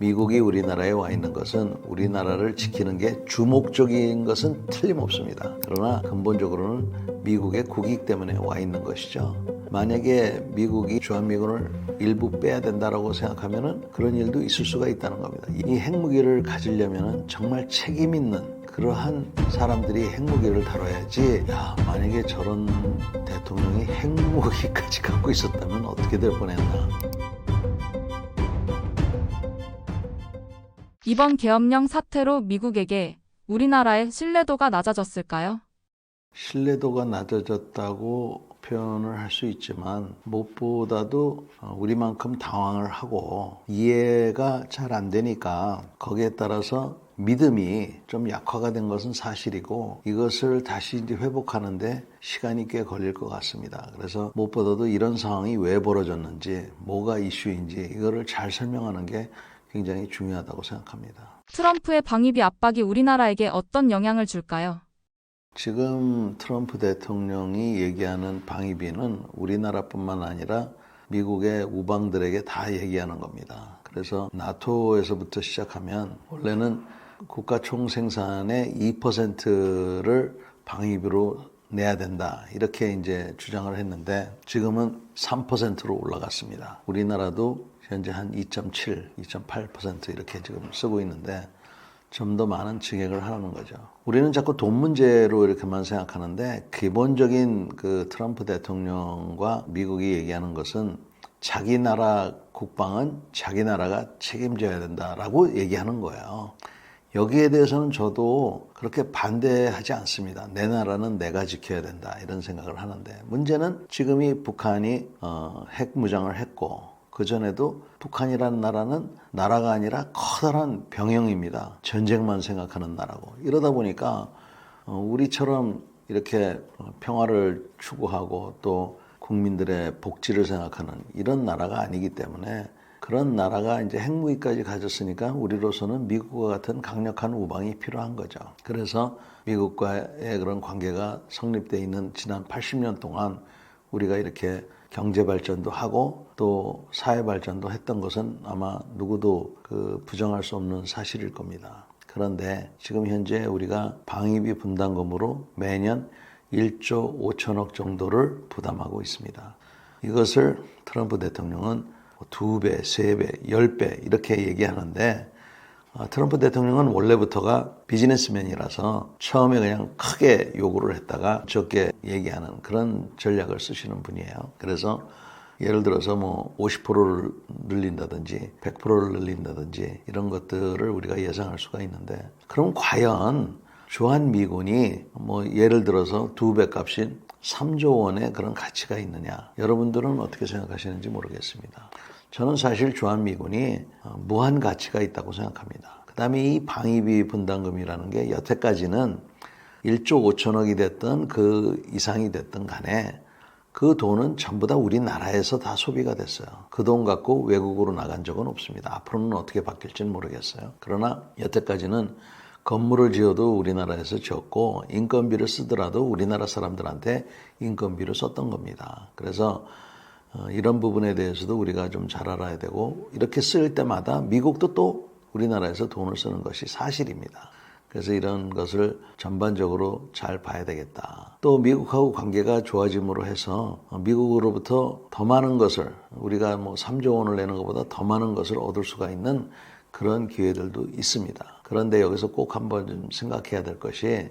미국이 우리나라에 와 있는 것은 우리나라를 지키는 게 주목적인 것은 틀림없습니다. 그러나 근본적으로는 미국의 국익 때문에 와 있는 것이죠. 만약에 미국이 주한미군을 일부 빼야 된다라고 생각하면 그런 일도 있을 수가 있다는 겁니다. 이 핵무기를 가지려면 정말 책임 있는 그러한 사람들이 핵무기를 다뤄야지. 만약에 저런 대통령이 핵무기까지 갖고 있었다면 어떻게 될 뻔했나. 이번 계엄령 사태로 미국에게 우리나라의 신뢰도가 낮아졌을까요? 신뢰도가 낮아졌다고 표현을 할 수 있지만 무엇보다도 우리만큼 당황을 하고 이해가 잘 안 되니까 거기에 따라서 믿음이 좀 약화가 된 것은 사실이고 이것을 다시 이제 회복하는데 시간이 꽤 걸릴 것 같습니다. 그래서 무엇보다도 이런 상황이 왜 벌어졌는지 뭐가 이슈인지 이거를 잘 설명하는 게 굉장히 중요하다고 생각합니다. 트럼프의 방위비 압박이 우리나라에게 어떤 영향을 줄까요? 지금 트럼프 대통령이 얘기하는 방위비는 우리나라뿐만 아니라 미국의 우방들에게 다 얘기하는 겁니다. 그래서 나토에서부터 시작하면 원래는 국가 총생산의 2%를 방위비로 내야 된다. 이렇게 이제 주장을 했는데 지금은 3%로 올라갔습니다. 우리나라도 현재 한 2.7, 2.8% 이렇게 지금 쓰고 있는데 좀 더 많은 증액을 하라는 거죠. 우리는 자꾸 돈 문제로 이렇게만 생각하는데 기본적인 그 트럼프 대통령과 미국이 얘기하는 것은 자기 나라 국방은 자기 나라가 책임져야 된다라고 얘기하는 거예요. 여기에 대해서는 저도 그렇게 반대하지 않습니다. 내 나라는 내가 지켜야 된다 이런 생각을 하는데 문제는 지금이 북한이 핵무장을 했고 그전에도 북한이라는 나라는 나라가 아니라 커다란 병영입니다. 전쟁만 생각하는 나라고. 이러다 보니까 우리처럼 이렇게 평화를 추구하고 또 국민들의 복지를 생각하는 이런 나라가 아니기 때문에 그런 나라가 이제 핵무기까지 가졌으니까 우리로서는 미국과 같은 강력한 우방이 필요한 거죠. 그래서 미국과의 그런 관계가 성립되어 있는 지난 80년 동안 우리가 이렇게 경제 발전도 하고 또 사회 발전도 했던 것은 아마 누구도 부정할 수 없는 사실일 겁니다. 그런데 지금 현재 우리가 방위비 분담금으로 매년 1조 5천억 정도를 부담하고 있습니다. 이것을 트럼프 대통령은 2배, 3배, 10배 이렇게 얘기하는데 트럼프 대통령은 원래부터가 비즈니스맨이라서 처음에 그냥 크게 요구를 했다가 적게 얘기하는 그런 전략을 쓰시는 분이에요. 그래서 예를 들어서 뭐 50%를 늘린다든지 100%를 늘린다든지 이런 것들을 우리가 예상할 수가 있는데 그럼 과연 주한미군이 뭐 예를 들어서 2배 값인 3조 원의 그런 가치가 있느냐 여러분들은 어떻게 생각하시는지 모르겠습니다. 저는 사실 주한미군이 무한 가치가 있다고 생각합니다. 그 다음에 이 방위비 분담금이라는 게 여태까지는 1조 5천억이 됐든 그 이상이 됐든 간에 그 돈은 전부 다 우리나라에서 다 소비가 됐어요. 그 돈 갖고 외국으로 나간 적은 없습니다. 앞으로는 어떻게 바뀔지는 모르겠어요. 그러나 여태까지는 건물을 지어도 우리나라에서 지었고 인건비를 쓰더라도 우리나라 사람들한테 인건비를 썼던 겁니다. 그래서 이런 부분에 대해서도 우리가 좀 잘 알아야 되고 이렇게 쓸 때마다 미국도 또 우리나라에서 돈을 쓰는 것이 사실입니다. 그래서 이런 것을 전반적으로 잘 봐야 되겠다. 또 미국하고 관계가 좋아짐으로 해서 미국으로부터 더 많은 것을 우리가 뭐 3조 원을 내는 것보다 더 많은 것을 얻을 수가 있는 그런 기회들도 있습니다. 그런데 여기서 꼭 한번 좀 생각해야 될 것이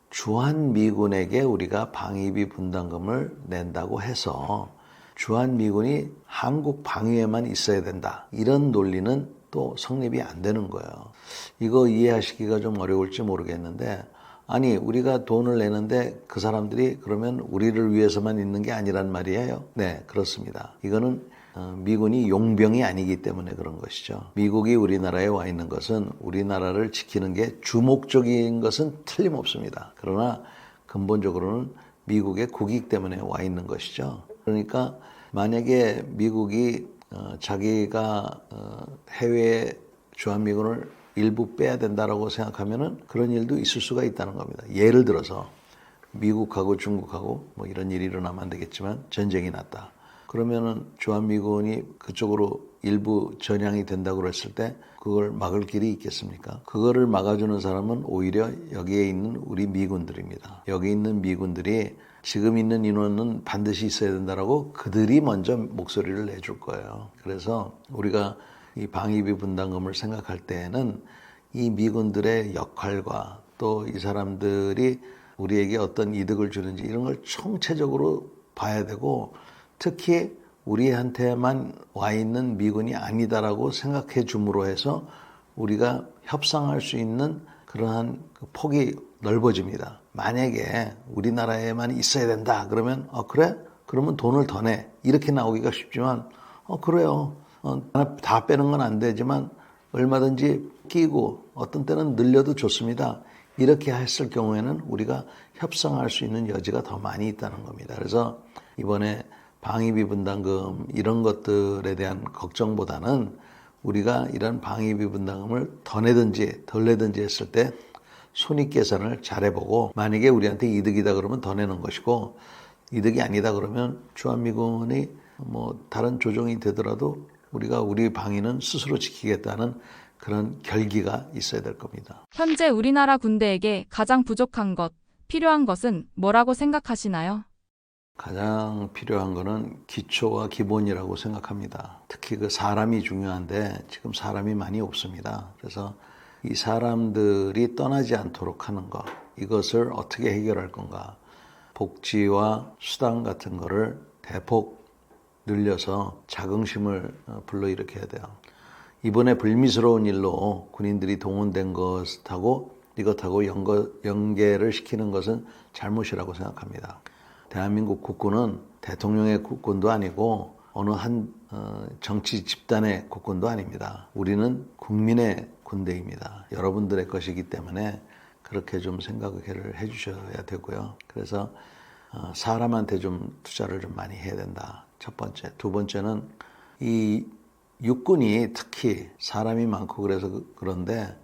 주한미군에게 우리가 방위비 분담금을 낸다고 해서 주한미군이 한국 방위에만 있어야 된다. 이런 논리는 또 성립이 안 되는 거예요. 이거 이해하시기가 좀 어려울지 모르겠는데 아니 우리가 돈을 내는데 그 사람들이 그러면 우리를 위해서만 있는 게 아니란 말이에요. 네, 그렇습니다. 이거는 미군이 용병이 아니기 때문에 그런 것이죠. 미국이 우리나라에 와 있는 것은 우리나라를 지키는 게 주목적인 것은 틀림없습니다. 그러나 근본적으로는 미국의 국익 때문에 와 있는 것이죠. 그러니까 만약에 미국이 자기가 해외에 주한미군을 일부 빼야 된다라고 생각하면은 그런 일도 있을 수가 있다는 겁니다. 예를 들어서 미국하고 중국하고 뭐 이런 일이 일어나면 안 되겠지만 전쟁이 났다. 그러면은 주한미군이 그쪽으로 일부 전향이 된다고 그랬을 때 그걸 막을 길이 있겠습니까? 그거를 막아주는 사람은 오히려 여기에 있는 우리 미군들입니다. 여기 있는 미군들이 지금 있는 인원은 반드시 있어야 된다라고 그들이 먼저 목소리를 내줄 거예요. 그래서 우리가 이 방위비 분담금을 생각할 때에는 이 미군들의 역할과 또 이 사람들이 우리에게 어떤 이득을 주는지 이런 걸 총체적으로 봐야 되고, 특히 우리한테만 와 있는 미군이 아니다라고 생각해 줌으로 해서 우리가 협상할 수 있는 그러한 그 폭이 넓어집니다. 만약에 우리나라에만 있어야 된다 그러면 그래? 그러면 돈을 더 내. 이렇게 나오기가 쉽지만 그래요. 다 빼는 건 안 되지만 얼마든지 끼고 어떤 때는 늘려도 좋습니다. 이렇게 했을 경우에는 우리가 협상할 수 있는 여지가 더 많이 있다는 겁니다. 그래서 이번에 방위비 분담금 이런 것들에 대한 걱정보다는 우리가 이런 방위비 분담금을 더 내든지 덜 내든지 했을 때 손익 계산을 잘 해보고, 만약에 우리한테 이득이다 그러면 더 내는 것이고, 이득이 아니다 그러면 주한미군이 다른 조정이 되더라도 우리가 우리 방위는 스스로 지키겠다는 그런 결기가 있어야 될 겁니다. 현재 우리나라 군대에게 가장 부족한 것, 필요한 것은 뭐라고 생각하시나요? 가장 필요한 거는 기초와 기본이라고 생각합니다. 특히 그 사람이 중요한데 지금 사람이 많이 없습니다. 그래서 이 사람들이 떠나지 않도록 하는 것, 이것을 어떻게 해결할 건가. 복지와 수당 같은 거를 대폭 늘려서 자긍심을 불러일으켜야 돼요. 이번에 불미스러운 일로 군인들이 동원된 것하고 이것하고 연계를 시키는 것은 잘못이라고 생각합니다. 대한민국 국군은 대통령의 국군도 아니고 어느 한 정치 집단의 국군도 아닙니다. 우리는 국민의 군대입니다. 여러분들의 것이기 때문에 그렇게 좀 생각을 해주셔야 되고요. 그래서 사람한테 좀 투자를 좀 많이 해야 된다. 첫 번째. 두 번째는 이 육군이 특히 사람이 많고 그래서 그런데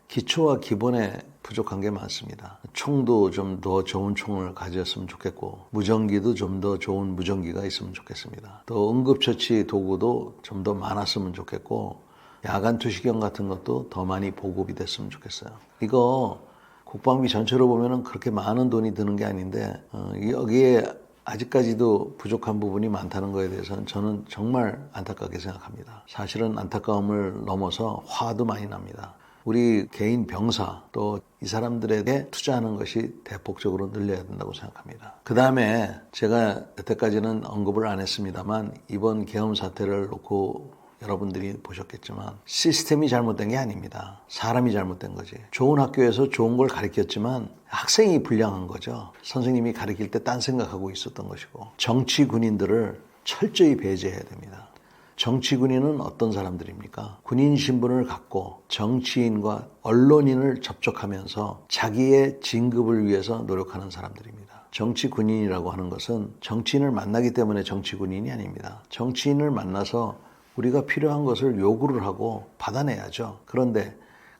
기초와 기본에 부족한 게 많습니다. 총도 좀 더 좋은 총을 가졌으면 좋겠고, 무전기도 좀 더 좋은 무전기가 있으면 좋겠습니다. 또 응급처치 도구도 좀 더 많았으면 좋겠고, 야간 투시경 같은 것도 더 많이 보급이 됐으면 좋겠어요. 이거 국방비 전체로 보면은 그렇게 많은 돈이 드는 게 아닌데 여기에 아직까지도 부족한 부분이 많다는 것에 대해서는 저는 정말 안타깝게 생각합니다. 사실은 안타까움을 넘어서 화도 많이 납니다. 우리 개인 병사 또 이 사람들에게 투자하는 것이 대폭적으로 늘려야 된다고 생각합니다. 그 다음에 제가 여태까지는 언급을 안 했습니다만 이번 계엄 사태를 놓고 여러분들이 보셨겠지만 시스템이 잘못된 게 아닙니다. 사람이 잘못된 거지. 좋은 학교에서 좋은 걸 가르쳤지만 학생이 불량한 거죠. 선생님이 가르칠 때 딴 생각하고 있었던 것이고, 정치 군인들을 철저히 배제해야 됩니다. 정치 군인은 어떤 사람들입니까? 군인 신분을 갖고 정치인과 언론인을 접촉하면서 자기의 진급을 위해서 노력하는 사람들입니다. 정치 군인이라고 하는 것은 정치인을 만나기 때문에 정치 군인이 아닙니다. 정치인을 만나서 우리가 필요한 것을 요구를 하고 받아내야죠. 그런데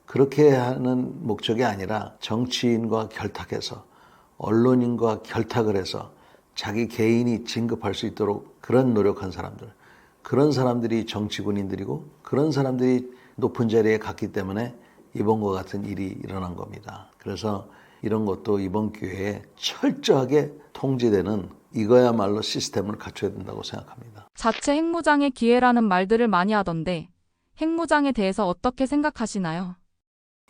그렇게 하는 목적이 아니라 정치인과 결탁해서 언론인과 결탁을 해서 자기 개인이 진급할 수 있도록 그런 노력한 사람들, 그런 사람들이 정치군인들이고 그런 사람들이 높은 자리에 갔기 때문에 이번과 같은 일이 일어난 겁니다. 그래서 이런 것도 이번 기회에 철저하게 통제되는 이거야말로 시스템을 갖춰야 된다고 생각합니다. 자체 핵무장의 기회라는 말들을 많이 하던데 핵무장에 대해서 어떻게 생각하시나요?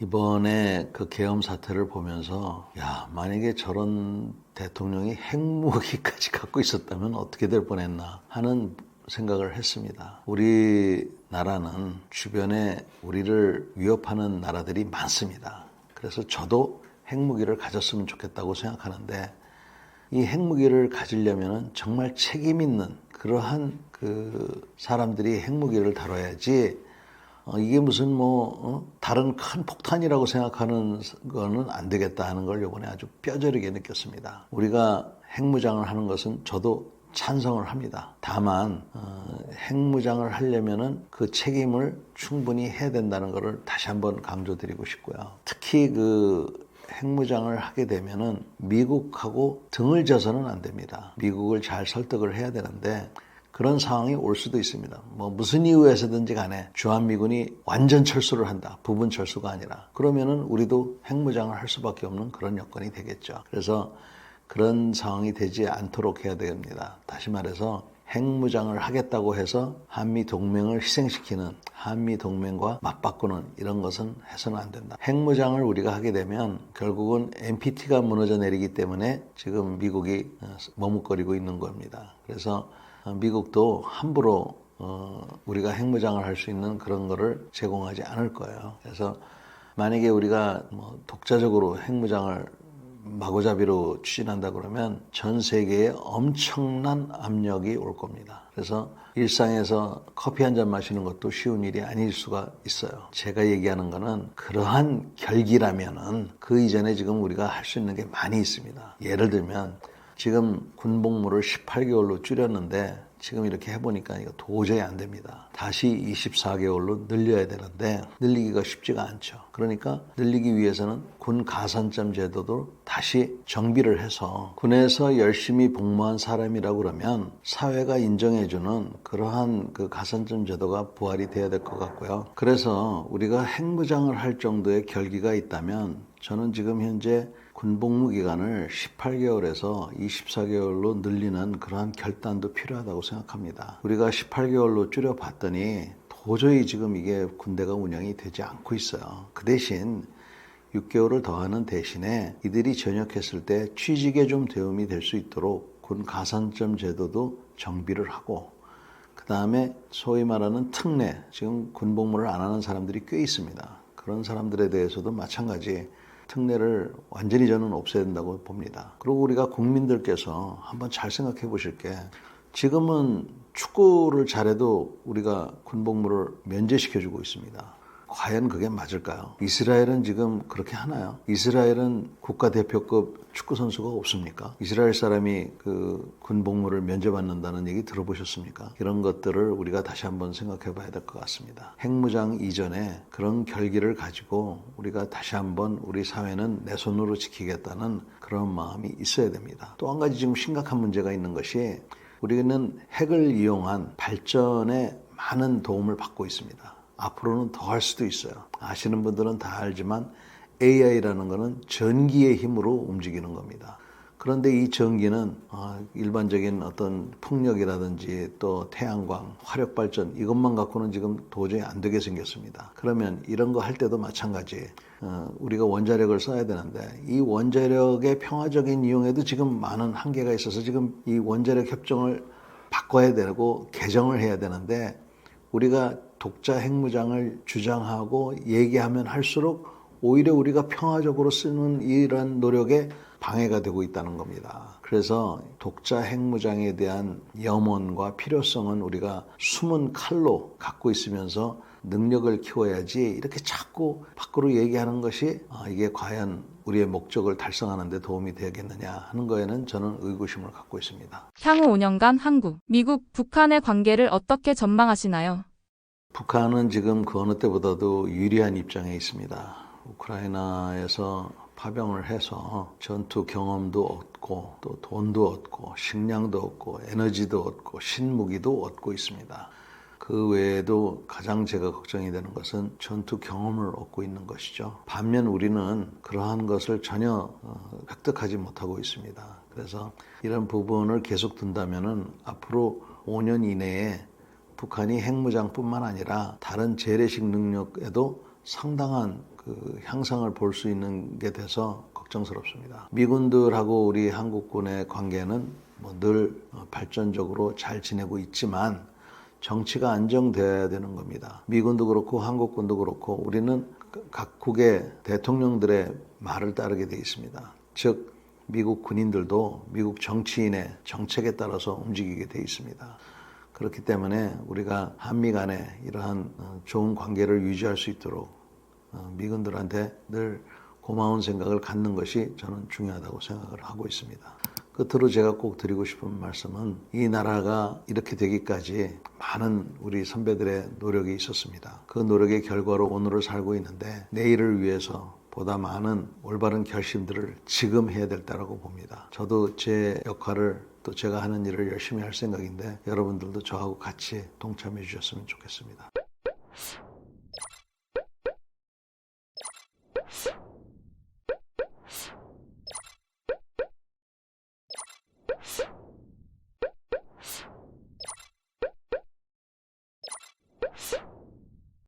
이번에 그 계엄 사태를 보면서 만약에 저런 대통령이 핵무기까지 갖고 있었다면 어떻게 될 뻔했나 하는 생각을 했습니다. 우리나라는 주변에 우리를 위협하는 나라들이 많습니다. 그래서 저도 핵무기를 가졌으면 좋겠다고 생각하는데, 이 핵무기를 가지려면 정말 책임 있는 그러한 그 사람들이 핵무기를 다뤄야지, 이게 무슨 다른 큰 폭탄이라고 생각하는 거는 안 되겠다 하는 걸 이번에 아주 뼈저리게 느꼈습니다. 우리가 핵무장을 하는 것은 저도 찬성을 합니다. 다만 핵무장을 하려면은 그 책임을 충분히 해야 된다는 것을 다시 한번 강조드리고 싶고요. 특히 그 핵무장을 하게 되면은 미국하고 등을 져서는 안 됩니다. 미국을 잘 설득을 해야 되는데, 그런 상황이 올 수도 있습니다. 무슨 이유에서든지 간에 주한미군이 완전 철수를 한다. 부분 철수가 아니라. 그러면은 우리도 핵무장을 할 수밖에 없는 그런 여건이 되겠죠. 그래서 그런 상황이 되지 않도록 해야 됩니다. 다시 말해서 핵무장을 하겠다고 해서 한미동맹을 희생시키는, 한미동맹과 맞바꾸는 이런 것은 해서는 안 된다. 핵무장을 우리가 하게 되면 결국은 NPT가 무너져 내리기 때문에 지금 미국이 머뭇거리고 있는 겁니다. 그래서 미국도 함부로 우리가 핵무장을 할 수 있는 그런 거를 제공하지 않을 거예요. 그래서 만약에 우리가 독자적으로 핵무장을 마구잡이로 추진한다 그러면 전 세계에 엄청난 압력이 올 겁니다. 그래서 일상에서 커피 한 잔 마시는 것도 쉬운 일이 아닐 수가 있어요. 제가 얘기하는 거는 그러한 결기라면은 그 이전에 지금 우리가 할 수 있는 게 많이 있습니다. 예를 들면 지금 군복무를 18개월로 줄였는데 지금 이렇게 해보니까 이거 도저히 안 됩니다. 다시 24개월로 늘려야 되는데 늘리기가 쉽지가 않죠. 그러니까 늘리기 위해서는 군 가산점 제도도 다시 정비를 해서 군에서 열심히 복무한 사람이라고 그러면 사회가 인정해주는 그러한 그 가산점 제도가 부활이 돼야 될 것 같고요. 그래서 우리가 핵무장을 할 정도의 결기가 있다면 저는 지금 현재 군복무 기간을 18개월에서 24개월로 늘리는 그러한 결단도 필요하다고 생각합니다. 우리가 18개월로 줄여봤더니 도저히 지금 이게 군대가 운영이 되지 않고 있어요. 그 대신 6개월을 더하는 대신에 이들이 전역했을 때 취직에 좀 도움이 될 수 있도록 군 가산점 제도도 정비를 하고 그 다음에 소위 말하는 특례, 지금 군복무를 안 하는 사람들이 꽤 있습니다. 그런 사람들에 대해서도 마찬가지 특례를 완전히 저는 없애야 된다고 봅니다. 그리고 우리가 국민들께서 한번 잘 생각해 보실 게 지금은 축구를 잘해도 우리가 군복무를 면제시켜주고 있습니다. 과연 그게 맞을까요? 이스라엘은 지금 그렇게 하나요? 이스라엘은 국가대표급 축구선수가 없습니까? 이스라엘 사람이 그 군복무를 면제받는다는 얘기 들어보셨습니까? 이런 것들을 우리가 다시 한번 생각해 봐야 될 것 같습니다. 핵무장 이전에 그런 결기를 가지고 우리가 다시 한번 우리 사회는 내 손으로 지키겠다는 그런 마음이 있어야 됩니다. 또 한 가지 지금 심각한 문제가 있는 것이 우리는 핵을 이용한 발전에 많은 도움을 받고 있습니다. 앞으로는 더 할 수도 있어요. 아시는 분들은 다 알지만 AI라는 것은 전기의 힘으로 움직이는 겁니다. 그런데 이 전기는 일반적인 어떤 풍력이라든지 또 태양광, 화력 발전 이것만 갖고는 지금 도저히 안 되게 생겼습니다. 그러면 이런 거 할 때도 마찬가지 우리가 원자력을 써야 되는데 이 원자력의 평화적인 이용에도 지금 많은 한계가 있어서 지금 이 원자력 협정을 바꿔야 되고 개정을 해야 되는데 우리가 독자 핵무장을 주장하고 얘기하면 할수록 오히려 우리가 평화적으로 쓰는 이런 노력에 방해가 되고 있다는 겁니다. 그래서 독자 핵무장에 대한 염원과 필요성은 우리가 숨은 칼로 갖고 있으면서 능력을 키워야지 이렇게 자꾸 밖으로 얘기하는 것이 이게 과연 우리의 목적을 달성하는 데 도움이 되겠느냐 하는 거에는 저는 의구심을 갖고 있습니다. 향후 5년간 한국, 미국, 북한의 관계를 어떻게 전망하시나요? 북한은 지금 그 어느 때보다도 유리한 입장에 있습니다. 우크라이나에서 파병을 해서 전투 경험도 얻고 또 돈도 얻고 식량도 얻고 에너지도 얻고 신무기도 얻고 있습니다. 그 외에도 가장 제가 걱정이 되는 것은 전투 경험을 얻고 있는 것이죠. 반면 우리는 그러한 것을 전혀 획득하지 못하고 있습니다. 그래서 이런 부분을 계속 둔다면은 앞으로 5년 이내에 북한이 핵무장뿐만 아니라 다른 재래식 능력에도 상당한 그 향상을 볼 수 있는 게 돼서 걱정스럽습니다. 미군들하고 우리 한국군의 관계는 늘 발전적으로 잘 지내고 있지만 정치가 안정돼야 되는 겁니다. 미군도 그렇고 한국군도 그렇고 우리는 각국의 대통령들의 말을 따르게 돼 있습니다. 즉 미국 군인들도 미국 정치인의 정책에 따라서 움직이게 돼 있습니다. 그렇기 때문에 우리가 한미 간에 이러한 좋은 관계를 유지할 수 있도록 미군들한테 늘 고마운 생각을 갖는 것이 저는 중요하다고 생각을 하고 있습니다. 끝으로 제가 꼭 드리고 싶은 말씀은 이 나라가 이렇게 되기까지 많은 우리 선배들의 노력이 있었습니다. 그 노력의 결과로 오늘을 살고 있는데 내일을 위해서 보다 많은 올바른 결심들을 지금 해야 될 때라고 봅니다. 저도 제 역할을 또 제가 하는 일을 열심히 할 생각인데 여러분들도 저하고 같이 동참해 주셨으면 좋겠습니다.